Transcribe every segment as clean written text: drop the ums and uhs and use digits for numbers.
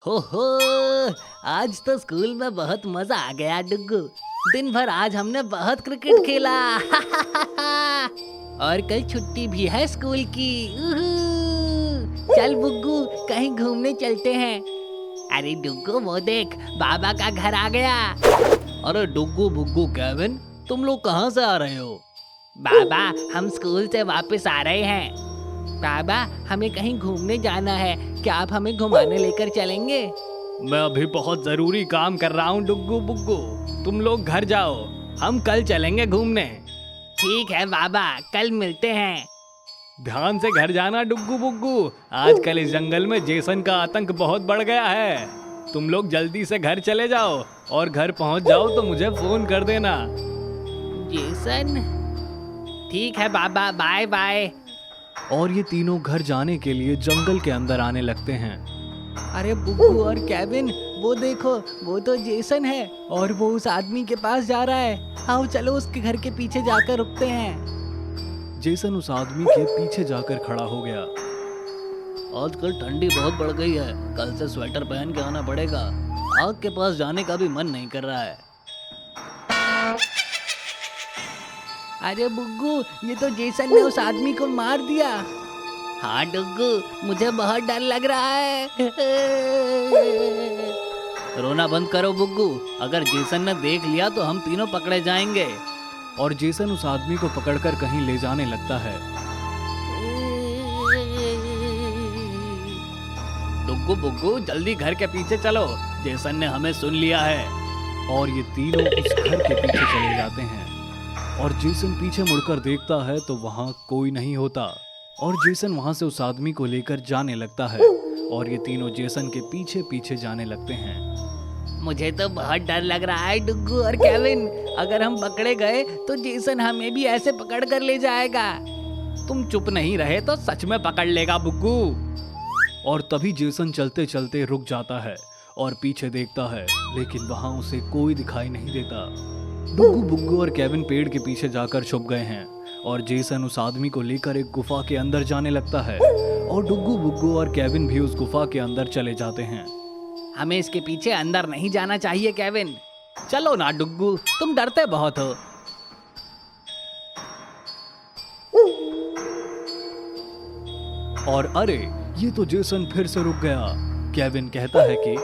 हो, आज तो स्कूल में बहुत मजा आ गया डुग्गू। दिन भर आज हमने बहुत क्रिकेट खेला। और कल छुट्टी भी है स्कूल की। चल बुग्गू, कहीं घूमने चलते हैं। अरे डुग्गू, वो देख, बाबा का घर आ गया। अरे डुग्गू बुग्गू केविन, तुम लोग कहाँ से आ रहे हो? बाबा, हम स्कूल से वापस आ रहे हैं। बाबा, हमें कहीं घूमने जाना है, क्या आप हमें घुमाने लेकर चलेंगे? मैं अभी बहुत जरूरी काम कर रहा हूँ डुग्गू बुग्गू, तुम लोग घर जाओ, हम कल चलेंगे घूमने। ठीक है बाबा, कल मिलते हैं। ध्यान से घर जाना डुग्गू बुग्गू, आजकल इस जंगल में जेसन का आतंक बहुत बढ़ गया है। तुम लोग जल्दी से घर चले जाओ और घर पहुंच जाओ तो मुझे फोन कर देना। जेसन, ठीक है बाबा, बाय बाय। और ये तीनों घर जाने के लिए जंगल के अंदर आने लगते हैं। अरे बुग्गू और केविन, वो देखो, वो तो जेसन है और वो उस आदमी के पास जा रहा है। आओ चलो उसके घर के पीछे जाकर रुकते हैं। जेसन उस आदमी के पीछे जाकर खड़ा हो गया। आजकल ठंडी बहुत बढ़ गई है, कल से स्वेटर पहन के आना पड़ेगा। आग के पास जाने का भी मन नहीं कर रहा है। अरे बुग्गू, ये तो जेसन ने उस आदमी को मार दिया। हाँ डुग्गू, मुझे बहुत डर लग रहा है। रोना बंद करो बुग्गू, अगर जेसन ने देख लिया तो हम तीनों पकड़े जाएंगे। और जेसन उस आदमी को पकड़कर कहीं ले जाने लगता है। डुग्गू बुग्गू, जल्दी घर के पीछे चलो, जेसन ने हमें सुन लिया है। और ये तीनों उस घर के पीछे चले जाते हैं। और जेसन पीछे मुड़कर देखता है तो वहाँ कोई नहीं होता। और जेसन वहाँ से उस आदमी को लेकर जाने लगता है और ये तीनों जेसन के पीछे पीछे जाने लगते हैं। मुझे तो बहुत डर लग रहा है डुग्गू और केविन, अगर हम पकड़े गए तो जेसन हमें भी ऐसे पकड़ कर ले जाएगा। तुम चुप नहीं रहे तो सच में पकड़ लेगा बुग्गू। और तभी जेसन चलते चलते रुक जाता है और पीछे देखता है, लेकिन वहाँ उसे कोई दिखाई नहीं देता। डुग्गू बुग्गू और केविन पेड़ के पीछे जाकर छुप गए हैं और जेसन उस आदमी को लेकर एक गुफा के अंदर जाने लगता है। और डुग्गू बुग्गू और केविन भी उस गुफा के अंदर चले जाते हैं। हमें इसके पीछे अंदर नहीं जाना चाहिए केविन। चलो ना डुग्गू, तुम डरते बहुत हो। और अरे, ये तो जेसन फिर से रुक गया। केविन कहता है कि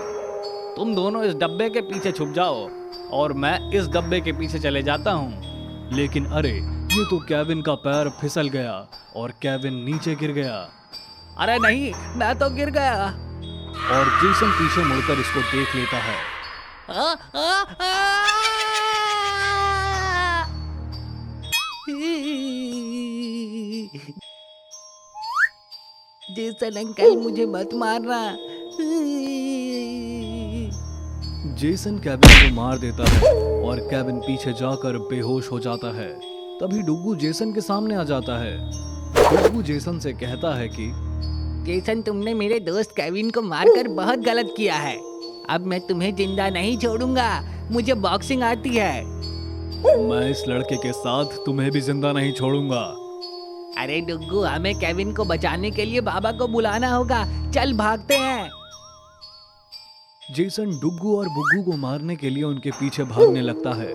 तुम दोनों इस डब्बे के पीछे छुप जाओ और मैं इस डब्बे के पीछे चले जाता हूँ। लेकिन अरे, ये तो केविन का पैर फिसल गया और केविन नीचे गिर गया। अरे नहीं, मैं तो गिर गया। और जेसन पीछे मुड़कर इसको देख लेता है। जेसन अंकल, मुझे मत मारना। जेसन केविन को मार देता है और केविन पीछे जाकर बेहोश हो जाता है। तभी डुग्गू जेसन के सामने आ जाता है। डुग्गू जेसन से कहता है कि जेसन, तुमने मेरे दोस्त केविन को मारकर बहुत गलत किया है। अब मैं तुम्हें जिंदा नहीं छोड़ूंगा, मुझे बॉक्सिंग आती है। मैं इस लड़के के साथ तुम्हें भी जिंदा नहीं छोड़ूंगा। अरे डुग्गू, हमें केविन को बचाने के लिए बाबा को बुलाना होगा, चल भागते हैं। जेसन डुग्गू और बुग्गू को मारने के लिए उनके पीछे भागने लगता है।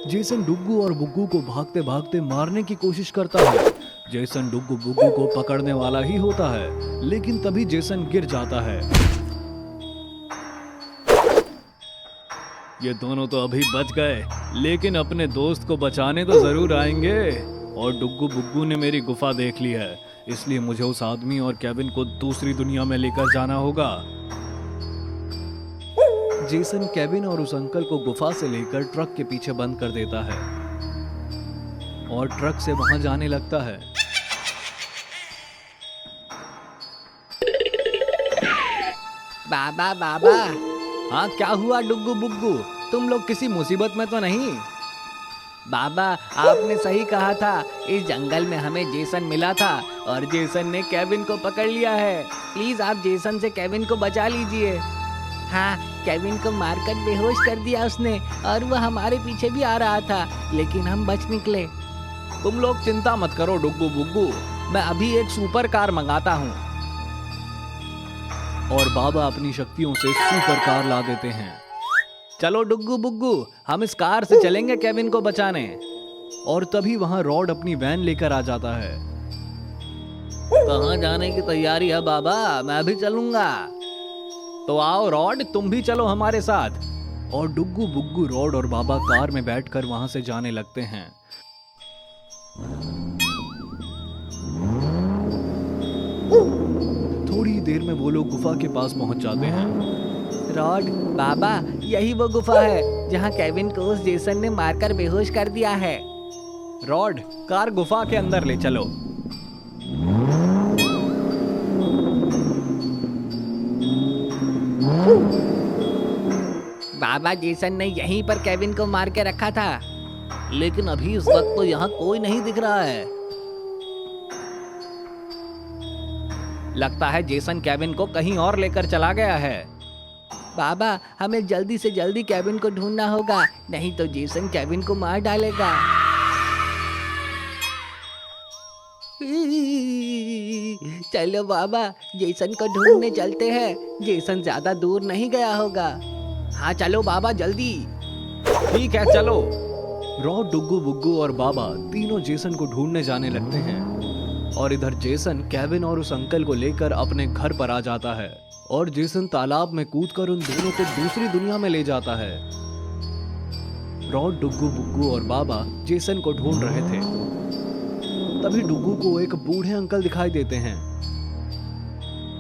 जेसन डुग्गू और बुग्गू को भागते भागते मारने की कोशिश करता है। जेसन डुग्गू बुग्गू को पकड़ने वाला ही होता है, लेकिन तभी जेसन गिर जाता है। ये दोनों तो अभी बच गए, लेकिन अपने दोस्त को बचाने तो जरूर आएंगे। और डुग्गू बुग्गू ने मेरी गुफा देख ली है, इसलिए मुझे उस आदमी और केविन को दूसरी दुनिया में लेकर जाना होगा। जेसन केविन और उस अंकल को गुफा से लेकर ट्रक के पीछे बंद कर देता है और ट्रक से वहां जाने लगता है। बाबा बाबा, हाँ क्या हुआ डुग्गू बुग्गू, तुम लोग किसी मुसीबत में तो नहीं? बाबा, आपने सही कहा था, इस जंगल में हमें जेसन मिला था और जेसन ने केविन को पकड़ लिया है। प्लीज आप जेसन से केविन को बचा लीजिए। हाँ, केविन को मारकर बेहोश कर दिया उसने और वो हमारे पीछे भी आ रहा था, लेकिन हम बच निकले। तुम लोग चिंता मत करो डुग्गू बुग्गू, मैं अभी एक सुपर कार मंगाता हूँ। और बाबा अपनी शक्तियों से सुपर कार ला देते हैं। चलो डुग्गू बुग्गू, हम इस कार से चलेंगे केविन को बचाने। और तभी वहां रॉड अपनी वैन लेकर आ जाता है। कहाँ जाने की तैयारी है बाबा? मैं भी चलूंगा। तो आओ रॉड, तुम भी चलो हमारे साथ। और डुग्गू बुग्गू रॉड और बाबा कार में बैठकर वहां से जाने लगते हैं। थोड़ी देर में वो लोग गुफा के पास पहुंच जाते हैं। रॉड, बाबा, यही वो गुफा है जहाँ केविन को उस जेसन ने मारकर बेहोश कर दिया है। रॉड, कार गुफा के अंदर ले चलो। बाबा, जेसन ने यहीं पर केविन को मार के रखा था, लेकिन अभी इस वक्त तो यहाँ कोई नहीं दिख रहा है। लगता है जेसन केविन को कहीं और लेकर चला गया है। बाबा, हमें जल्दी से जल्दी केविन को ढूंढना होगा, नहीं तो जेसन केविन को मार डालेगा। चलो बाबा, जेसन को ढूंढने चलते हैं। जेसन ज्यादा दूर नहीं गया होगा। हाँ चलो बाबा, जल्दी। ठीक है, चलो। रॉड, डुग्गू बुग्गू और बाबा तीनों जेसन को ढूंढने जाने लगते हैं। और इधर जेसन केविन और उस अंकल को लेकर अपने घर पर आ जाता है। और जेसन तालाब में कूदकर उन दोनों को दूसरी दुनिया में ले जाता है। रॉड, डुग्गू बुग्गू और बाबा जेसन को ढूंढ रहे थे। तभी डुग्गू को एक बूढ़े अंकल दिखाई देते हैं।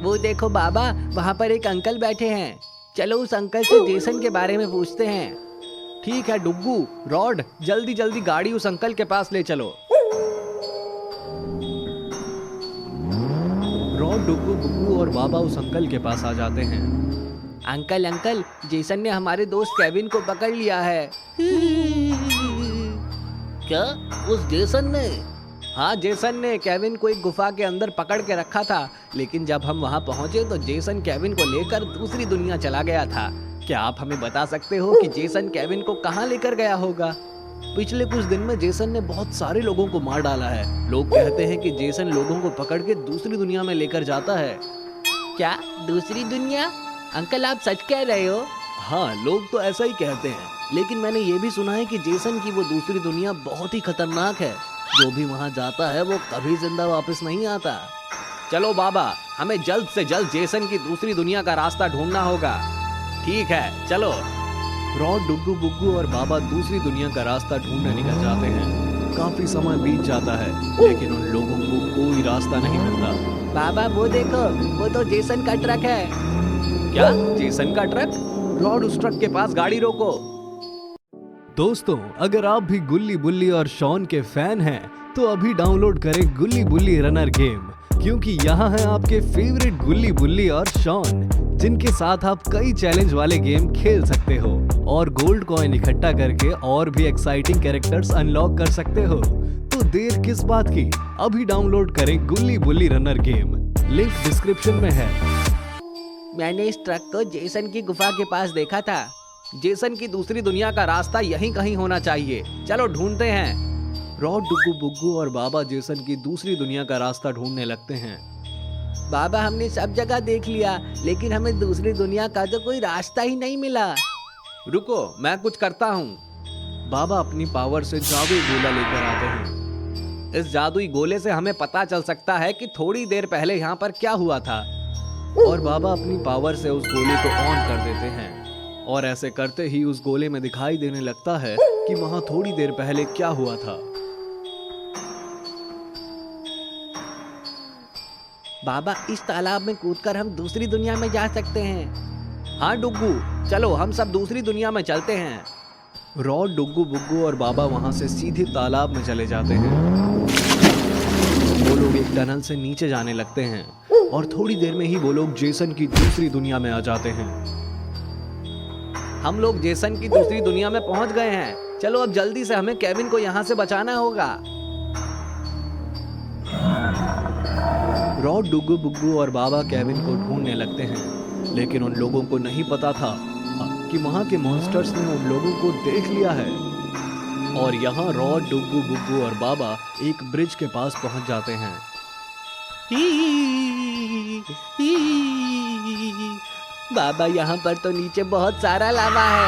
वो देखो बाबा, वहाँ पर एक अंकल बैठे हैं। चलो उस अंकल से जेसन के बारे में पूछते हैं। ठीक है डुग्गू, रॉड, जल्दी जल्दी गाड़ी उस अंकल के पास ले चलो। रॉड, डुग्गू बुग्गू और बाबा उस अंकल के पास आ जाते हैं। अंकल अंकल, जेसन ने हमारे दोस्त केविन को पकड़ लिया है। क्या? उस जेसन ने? हाँ, जेसन ने केविन को एक गुफा के अंदर पकड़ के रखा था, लेकिन जब हम वहाँ पहुँचे तो जेसन केविन को लेकर दूसरी दुनिया चला गया था। क्या आप हमें बता सकते हो कि जेसन केविन को कहाँ लेकर गया होगा? पिछले कुछ दिन में जेसन ने बहुत सारे लोगों को मार डाला है। लोग कहते हैं कि जेसन लोगों को पकड़ के दूसरी दुनिया में लेकर जाता है। क्या? दूसरी दुनिया? अंकल, आप सच कह रहे हो? हाँ, लोग तो ऐसा ही कहते हैं, लेकिन मैंने ये भी सुना है कि जेसन की वो दूसरी दुनिया बहुत ही खतरनाक है। जो भी वहाँ जाता है वो कभी जिंदा वापस नहीं आता। चलो बाबा, हमें जल्द से जल्द जेसन की दूसरी दुनिया का रास्ता ढूंढना होगा। ठीक है, चलो। रॉड, डुग्गू बुग्गू और बाबा दूसरी दुनिया का रास्ता ढूंढने निकल जाते हैं। काफी समय बीत जाता है, लेकिन उन लोगों को कोई रास्ता नहीं मिलता। बाबा, वो देखो, वो तो जेसन का ट्रक है। क्या? जेसन का ट्रक? रॉड, उस ट्रक के पास गाड़ी रोको। दोस्तों, अगर आप भी गुल्ली बुल्ली और शॉन के फैन हैं, तो अभी डाउनलोड करें गुल्ली बुल्ली रनर गेम, क्योंकि यहाँ है आपके फेवरेट गुल्ली बुल्ली और शॉन, जिनके साथ आप कई चैलेंज वाले गेम खेल सकते हो और गोल्ड कॉइन इकट्ठा करके और भी एक्साइटिंग कैरेक्टर्स अनलॉक कर सकते हो। तो देर किस बात की, अभी डाउनलोड करें गुल्ली बुल्ली रनर गेम, लिंक डिस्क्रिप्शन में है। मैंने इस ट्रक को जेसन की गुफा के पास देखा था। जेसन की दूसरी दुनिया का रास्ता यहीं कहीं होना चाहिए। चलो ढूंढते हैं। रॉड, डुग्गू बुग्गू और बाबा जेसन की दूसरी दुनिया का रास्ता ढूंढने लगते हैं। बाबा, हमने सब जगह देख लिया, लेकिन हमें दूसरी दुनिया का तो कोई रास्ता ही नहीं मिला। रुको, मैं कुछ करता हूँ। बाबा अपनी पावर से जादुई गोला लेकर आते हैं। इस जादुई गोले से हमें पता चल सकता है कि थोड़ी देर पहले यहाँ पर क्या हुआ था। और बाबा अपनी पावर से उस गोले को ऑन कर देते हैं, और ऐसे करते ही उस गोले में दिखाई देने लगता है कि वहां थोड़ी देर पहले क्या हुआ था। बाबा, इस तालाब में कूदकर हम दूसरी दुनिया में जा सकते हैं। हाँ डुग्गू, चलो हम सब दूसरी दुनिया में चलते हैं। रॉड, डुग्गू बुग्गू और बाबा वहां से सीधे तालाब में चले जाते हैं। वो लोग एक टनल से नीचे जाने लगते हैं, और थोड़ी देर में ही वो लोग जेसन की दूसरी दुनिया में आ जाते हैं। हम लोग जेसन की दूसरी दुनिया में पहुंच गए हैं। चलो अब जल्दी से हमें केविन को यहाँ से बचाना होगा। रॉड, डुग्गू बुग्गू और बाबा केविन को ढूंढने लगते हैं, लेकिन उन लोगों को नहीं पता था कि वहां के मॉन्स्टर्स ने उन लोगों को देख लिया है। और यहाँ रॉड, डुग्गू बुग्गू और बाबा एक ब्रिज के पास पहुंच जाते हैं। बाबा यहाँ पर तो नीचे बहुत सारा लावा है।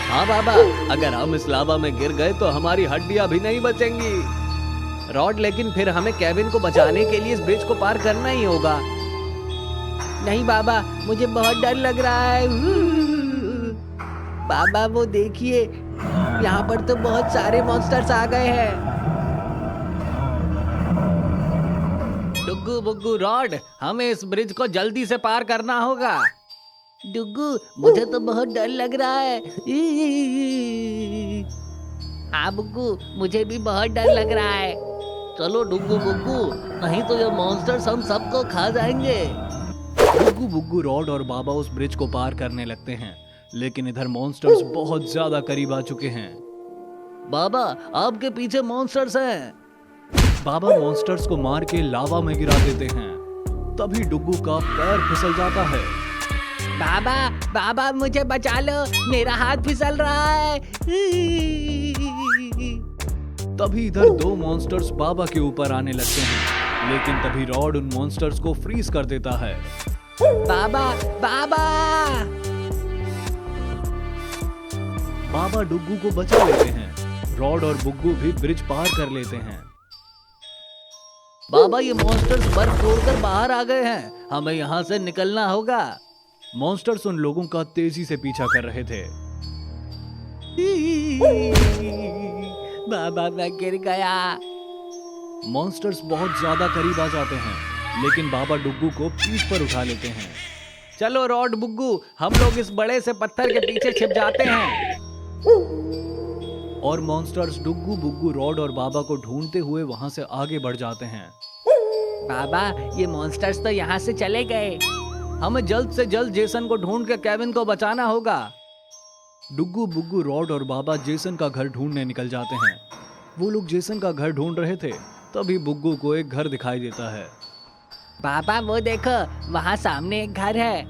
हाँ बाबा, अगर हम इस लावा में गिर गए तो हमारी हड्डियां भी नहीं बचेंगी। रॉड, लेकिन फिर हमें केविन को बचाने के लिए इस ब्रिज को पार करना ही होगा। नहीं बाबा, मुझे बहुत डर लग रहा है। बाबा वो देखिए, यहाँ पर तो बहुत सारे मॉन्स्टर्स आ गए हैं। डुग्गू बुग्गू रॉड, हमें इस ब्रिज को जल्दी से पार करना होगा। डुग्गू, मुझे तो बहुत डर लग रहा है। हाँ बुग्गू, मुझे भी बहुत डर लग रहा है। चलो डुग्गू बुग्गू, नहीं तो ये मॉन्स्टर्स हम सबको खा जाएंगे। डुग्गू बुग्गू रॉड और बाबा उस ब्रिज को पार करने लगते हैं, लेकिन इधर मॉन्स्टर्स बहुत ज्यादा करीब आ चुके हैं। बाबा, आपके पीछे मॉन्स्टर्स हैं। बाबा मॉन्स्टर्स को मार के लावा में गिरा देते हैं। तभी डुग्गू का पैर फिसल जाता है। बाबा बाबा, मुझे बचा लो, मेरा हाथ फिसल रहा है। तभी इधर दो मॉन्स्टर्स बाबा के ऊपर आने लगते हैं, लेकिन तभी रॉड उन मॉन्स्टर्स को फ्रीज कर देता है। बाबा बाबा बाबा डुग्गू को बचा लेते हैं। रॉड और बुग्गू भी ब्रिज पार कर लेते हैं। बाबा, ये मॉन्स्टर्स बर्फ तोड़कर बाहर आ गए हैं, हमें यहाँ से निकलना होगा। मॉन्स्टर्स उन लोगों का तेजी से पीछा कर रहे थे। बाबा, मैं गिर गया। मॉन्स्टर्स बहुत ज्यादा करीब आ जाते हैं, लेकिन बाबा डुग्गू को पीठ पर उठा लेते हैं। चलो रॉड बुग्गू, हम लोग इस बड़े से पत्थर के पीछे छिप जाते हैं। और मॉन्स्टर्स डुग्गू बुग्गू रॉड और बाबा को ढूंढते हुए वहां से आगे बढ़ जाते हैं। बाबा, ये मॉन्स्टर्स तो यहाँ से चले गए। हमें जल्द से जल्द जेसन को ढूंढ के केविन को बचाना होगा। डुग्गू बुग्गू रॉड और बाबा जेसन का घर ढूंढने निकल जाते हैं। वो लोग जेसन का घर ढूंढ रहे थे, तभी बुग्गू को एक घर दिखाई देता है। बाबा वो देखो, वहाँ सामने एक घर है।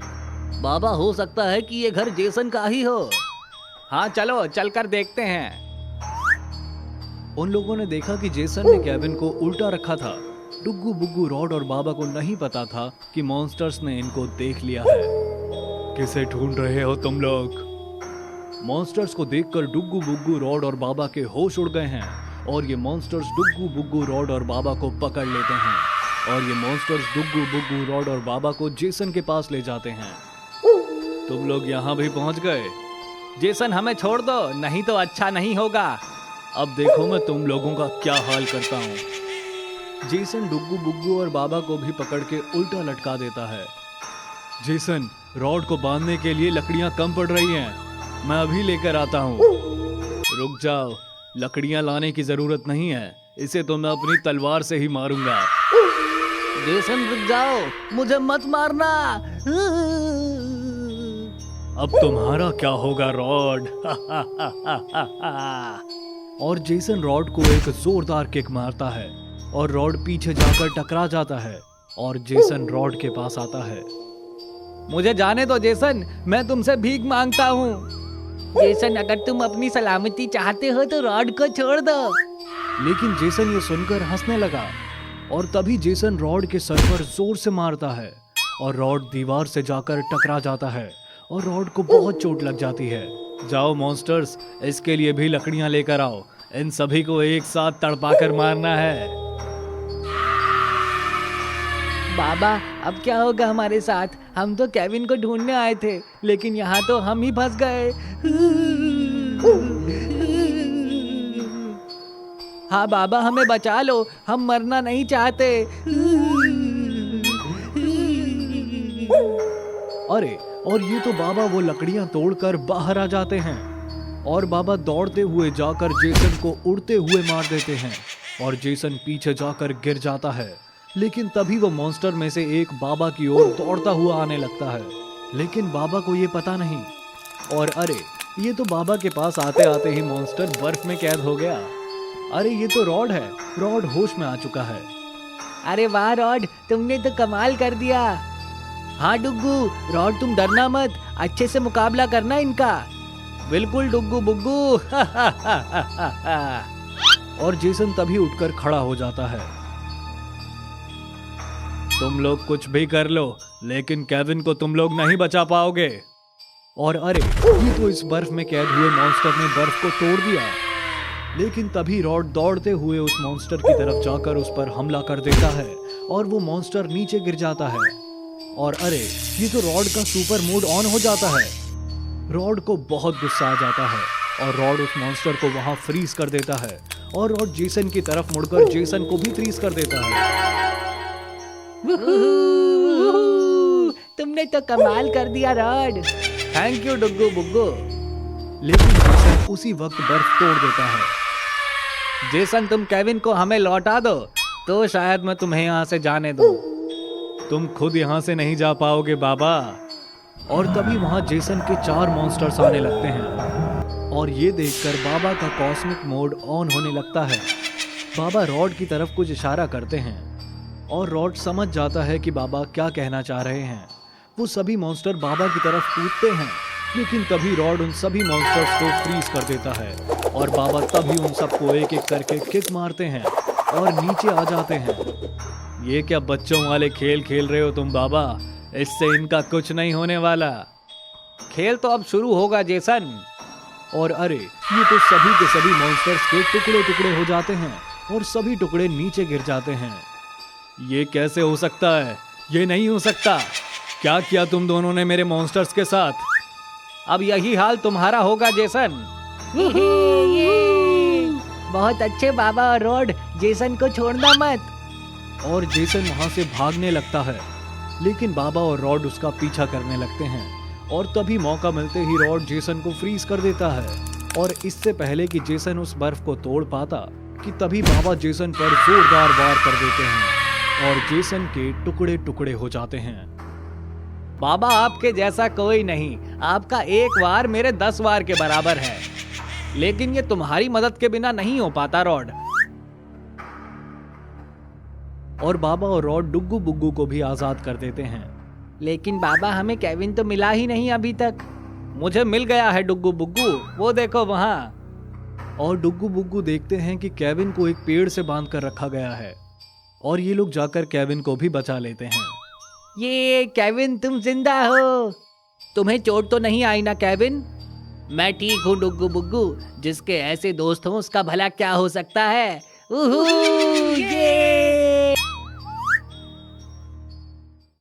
बाबा, हो सकता है कि ये घर जेसन का ही हो। हाँ चलो, चलकर देखते हैं। उन लोगों ने देखा कि जेसन ने केविन को उल्टा रखा था। डुग्गू बुग्गू रॉड और बाबा को नहीं पता था कि मॉन्स्टर्स ने इनको देख लिया है। किसे ढूंढ रहे हो तुम लोग? मॉन्स्टर्स को देखकर डुग्गू बुग्गू रॉड और बाबा के होश उड़ गए हैं, और ये मॉन्स्टर्स डुग्गू बुग्गू रॉड और बाबा को पकड़ लेते हैं। और ये मॉन्स्टर्स डुग्गू बुग्गू रॉड और बाबा को जेसन के पास ले जाते हैं। तुम लोग यहाँ भी पहुंच गए। जेसन, हमें छोड़ दो, नहीं तो अच्छा नहीं होगा। अब देखो मैं तुम लोगों का क्या हाल करता हूँ। जेसन डुग्गू बुग्गू और बाबा को भी पकड़ के उल्टा लटका देता है। जेसन, रॉड को बांधने के लिए लकड़ियां कम पड़ रही हैं, मैं अभी लेकर आता हूँ। रुक जाओ, लकड़ियां लाने की जरूरत नहीं है, इसे तो मैं अपनी तलवार से ही मारूंगा। जेसन रुक जाओ, मुझे मत मारना। अब तुम्हारा क्या होगा रॉड? और जेसन रॉड को एक जोरदार किक मारता है और रॉड पीछे जाकर टकरा जाता है और जेसन रॉड के पास आता है। मुझे जाने दो जेसन, मैं तुमसे भीख मांगता हूँ। जेसन, अगर तुम अपनी सलामती चाहते हो तो रॉड को छोड़ दो। लेकिन जेसन ये सुनकर हंसने लगा, और तभी जेसन रॉड के सर पर जोर से मारता है और रॉड दीवार से जाकर टकरा जाता है और रॉड को बहुत चोट लग जाती है। जाओ मॉन्स्टर्स, इसके लिए भी लकड़ियां लेकर आओ, इन सभी को एक साथ तड़पाकर मारना है। बाबा, अब क्या होगा हमारे साथ? हम तो केविन को ढूंढने आए थे, लेकिन यहाँ तो हम ही फंस गए। हाँ बाबा, हमें बचा लो, हम मरना नहीं चाहते। अरे, और ये तो बाबा वो लकड़ियां तोड़कर बाहर आ जाते हैं, और बाबा दौड़ते हुए जाकर जेसन को उड़ते हुए मार देते हैं और जेसन पीछे जाकर गिर जाता है। लेकिन तभी वो मॉन्स्टर में से एक बाबा की ओर दौड़ता हुआ आने लगता है, लेकिन बाबा को ये पता नहीं। और अरे, ये तो बाबा के पास आते आते ही मॉन्स्टर बर्फ में कैद हो गया। अरे, ये तो रॉड है। रॉड होश में आ चुका है। अरे वाह रॉड, तुमने तो कमाल कर दिया। हाँ डुग्गू, रॉड तुम डरना मत, अच्छे से मुकाबला करना इनका। बिल्कुल डुग्गू बुग्गू। और जेसन तभी उठकर खड़ा हो जाता है। तुम लोग कुछ भी कर लो, लेकिन केविन को तुम लोग नहीं बचा पाओगे। और अरे, ये तो इस बर्फ में कैद हुए मॉन्स्टर ने बर्फ को तोड़ दिया। लेकिन तभी रॉड दौड़ते हुए उस मॉन्स्टर की तरफ जाकर उस पर हमला कर देता है और वो मॉन्स्टर नीचे गिर जाता है। और अरे, ये तो रॉड का सुपर मोड ऑन हो जाता है। रॉड को बहुत गुस्सा आ जाता है और रॉड उस मॉन्स्टर को वहां फ्रीज कर देता है और रॉड जेसन की तरफ मुड़कर जेसन को भी फ्रीज कर देता है। तुमने तो कमाल कर दिया Rod. Thank you Duggu Buggu. लेकिन जेसन उसी वक्त बर्फ तोड़ देता है। जेसन, तुम केविन को हमें लौटा दो तो शायद मैं तुम्हें यहाँ से जाने दूं। तुम खुद यहाँ से नहीं जा पाओगे बाबा। और तभी वहां जेसन के 4 मॉन्स्टर्स आने लगते हैं और ये देखकर बाबा का कॉस्मिक मोड ऑन होने लगता है। बाबा रॉड की तरफ कुछ इशारा करते हैं और रॉड समझ जाता है कि बाबा क्या कहना चाह रहे हैं। वो सभी मॉन्स्टर बाबा की तरफ कूदते हैं, लेकिन तभी रॉड उन सभी मॉन्स्टर्स को फ्रीज कर देता है और बाबा तभी उन सबको एक एक करके किक मारते हैं और नीचे आ जाते हैं। ये क्या बच्चों वाले खेल खेल रहे हो तुम बाबा? इससे इनका कुछ नहीं होने वाला। खेल तो अब शुरू होगा जेसन। और अरे, ये तो सभी के सभी मॉन्स्टर्स के टुकड़े टुकड़े हो जाते हैं और सभी टुकड़े नीचे गिर जाते हैं। ये कैसे हो सकता है? ये नहीं हो सकता। क्या किया तुम दोनों ने मेरे मॉन्स्टर्स के साथ? अब यही हाल तुम्हारा होगा जेसन। बहुत अच्छे बाबा और रॉड, जेसन को छोड़ना मत। और जेसन वहां से भागने लगता है, लेकिन बाबा और रॉड उसका पीछा करने लगते हैं और तभी मौका मिलते ही रॉड जेसन को फ्रीज कर देता है। और इससे पहले कि जेसन उस बर्फ को तोड़ पाता कि तभी बाबा जेसन पर जोरदार वार कर देते हैं और जेसन के टुकड़े टुकड़े हो जाते हैं। बाबा, आपके जैसा कोई नहीं। आपका एक वार मेरे 10 वार के बराबर है, लेकिन ये तुम्हारी मदद के बिना नहीं हो पाता रॉड। और बाबा और रॉड डुग्गू बुग्गू को भी आजाद कर देते हैं। लेकिन बाबा, हमें केविन तो मिला ही नहीं अभी तक। मुझे मिल गया है डुग्गू बुग्गू, वो देखो वहां। और डुग्गू बुग्गू देखते हैं कि केविन को एक पेड़ से बांध कर रखा गया है और ये लोग जाकर केविन को भी बचा लेते हैं। ये केविन, तुम जिंदा हो। तुम्हें चोट तो नहीं आई ना केविन? मैं ठीक हूँ डुग्गू बुग्गू। जिसके ऐसे दोस्त हों उसका भला क्या हो सकता है। ये